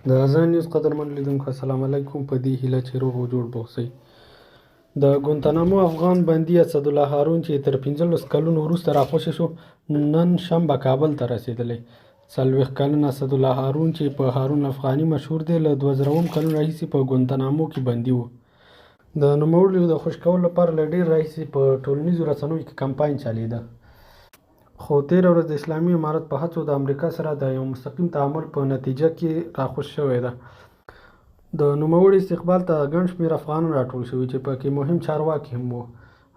د اذان نیوز قدرمن لیدونکو السلام علیکم. په دې هیله چې روغ او جوړ به اوسئ. د ګوانتانامو افغان بندي اسدالله هارون چې تر 15 کلونو وروسته راخوشي شو، نن شنبه کابل ته رسېدلی. 40 کلن اسدالله هارون چې په هارون افغاني مشهور دی، له 2000 کلونو راهیسې په ګوانتانامو کې بندي و. د نوموړي د خوشي کولو لپاره له ډېر راهیسې په ټولنیزو رسنیو کې کمپاین چلیده، خو تېره ورځ د اسلامي امارت په هڅو د امریکا سره د یو مستقیم تعامل په نتیجه کې راخوش شوې ده. د نوموړي استقبال ته ګڼ شمېر افغانان راټول شوي چې پکې مهم چارواکي هم وو.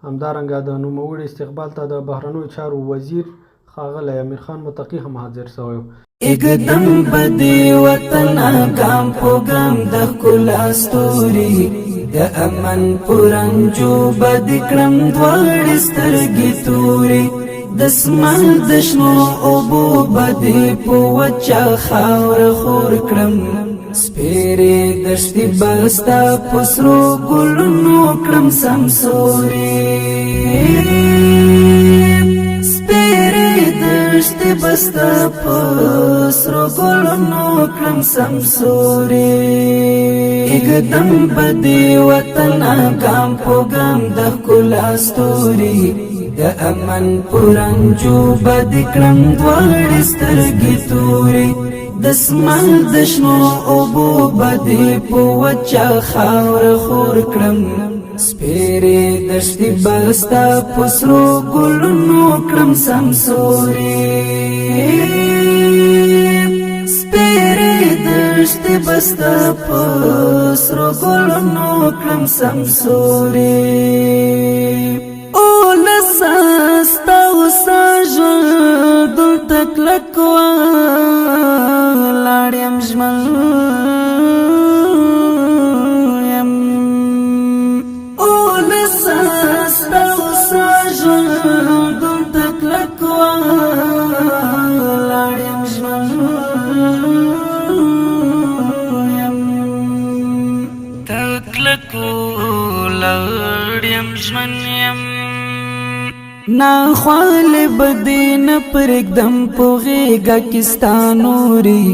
همدارنګه د نوموړي استقبال ته د بهرنیو چارو وزیر ښاغلی امیر خان متقي هم حاضر شوی و. اقدم بدی وطن ګام په ګام د ښکلا ستوري د امن پرنجو بد کړم دواړې سترګې تورې د اسمان د شنو اوبو بدې په وچه خاوره خور کړم سپېرې دښتې بستا په سرو ګلونو کړم سمسورې سپېرې دښتې بستا په سرو ګلونو کړم سمسورې اقدم بدې وطن ګام په ګام د ښکلا ستوري د امن پرنجو بد کړم دواړې سترګې تورې د اسمان د شنو اوبو بدې په وچه خاوره خور کړم سپېرې دښتې بستا په سرو ګلونو کړم سمسورې سپېرې دښتې بستا په سرو ګلونو کړم سمسورې ساستا وسا ژوند دلته کلک ولاړ یم ژمن یم ساستا وسا ژوند دلته کلک ولاړ یم ژمن یم تکلک ولاړ یم ژمن یم نا خوال بدی نه پرېږدم په غېږه کې ستا نورې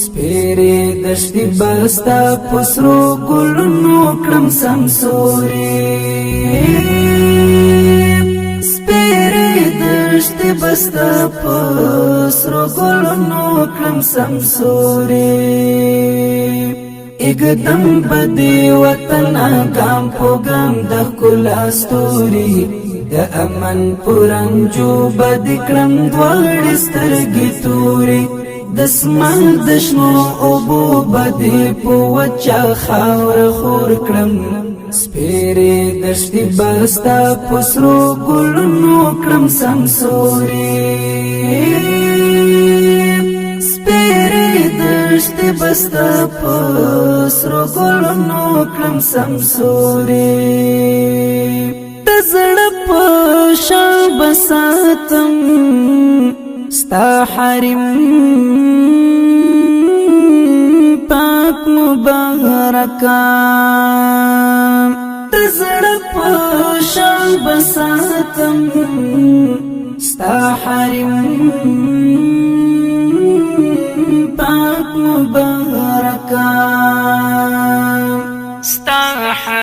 سپېرې دښتې بستا په سرو ګلونو کړم سمسورې سپېرې دښتې بستا په سرو ګلونو کړم سمسورې اقدم بدی وطن ګام په ګام د ښکلا ستوري د امن پرنجو بد کړم دواړې سترګې تورې د اسمان د شنو اوبو بدې په وچه خاوره خور کړم سپېرې دښتې بستا په سرو ګلونو کړم سمسورې سپېرې دښتې بستا په سرو ګلونو کړم سمسورې زړه په شان بساتم ستا حرم پاک مبارکا زړه په شان بساتم ستا حرم پاک مبارکا